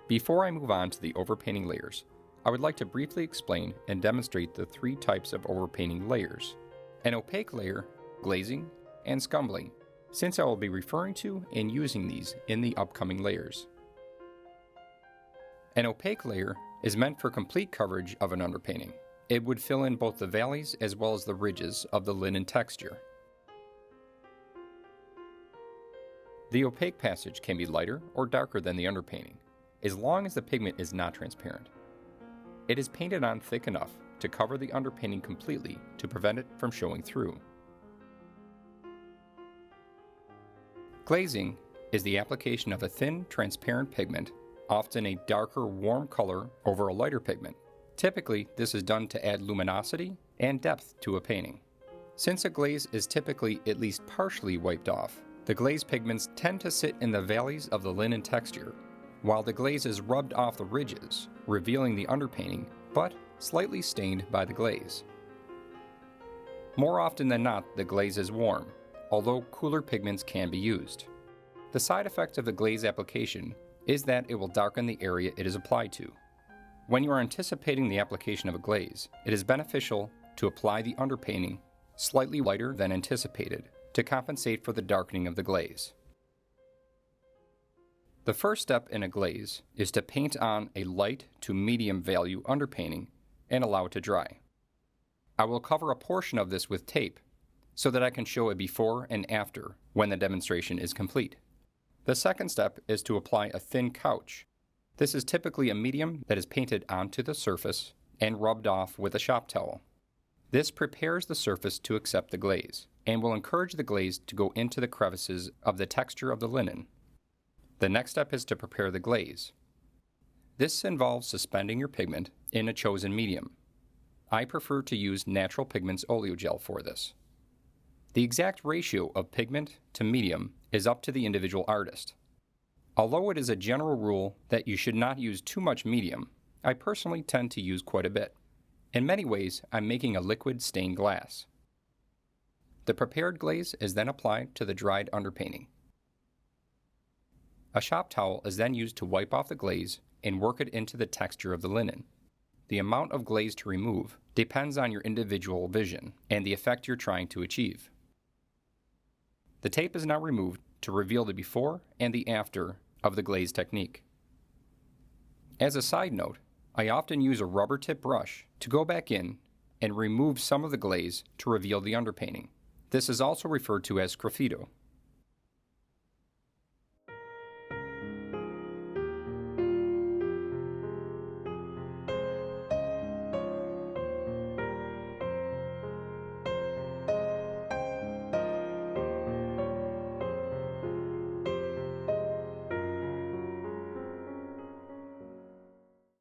Before I move on to the overpainting layers, I would like to briefly explain and demonstrate the three types of overpainting layers: an opaque layer, glazing, and scumbling, since I will be referring to and using these in the upcoming layers. An opaque layer is meant for complete coverage of an underpainting. It would fill in both the valleys as well as the ridges of the linen texture. The opaque passage can be lighter or darker than the underpainting, as long as the pigment is not transparent. It is painted on thick enough to cover the underpainting completely to prevent it from showing through. Glazing is the application of a thin, transparent pigment, often a darker, warm color, over a lighter pigment. Typically, this is done to add luminosity and depth to a painting. Since a glaze is typically at least partially wiped off, the glaze pigments tend to sit in the valleys of the linen texture, while the glaze is rubbed off the ridges, revealing the underpainting, but slightly stained by the glaze. More often than not, the glaze is warm, although cooler pigments can be used. The side effect of the glaze application is that it will darken the area it is applied to. When you are anticipating the application of a glaze, it is beneficial to apply the underpainting slightly lighter than anticipated to compensate for the darkening of the glaze. The first step in a glaze is to paint on a light to medium value underpainting and allow it to dry. I will cover a portion of this with tape so that I can show a before and after when the demonstration is complete. The second step is to apply a thin couch. This is typically a medium that is painted onto the surface and rubbed off with a shop towel. This prepares the surface to accept the glaze and will encourage the glaze to go into the crevices of the texture of the linen. The next step is to prepare the glaze. This involves suspending your pigment in a chosen medium. I prefer to use Natural Pigments oleogel for this. The exact ratio of pigment to medium is up to the individual artist. Although it is a general rule that you should not use too much medium, I personally tend to use quite a bit. In many ways, I'm making a liquid stained glass. The prepared glaze is then applied to the dried underpainting. A shop towel is then used to wipe off the glaze and work it into the texture of the linen. The amount of glaze to remove depends on your individual vision and the effect you're trying to achieve. The tape is now removed to reveal the before and the after of the glaze technique. As a side note, I often use a rubber tip brush to go back in and remove some of the glaze to reveal the underpainting. This is also referred to as sgraffito.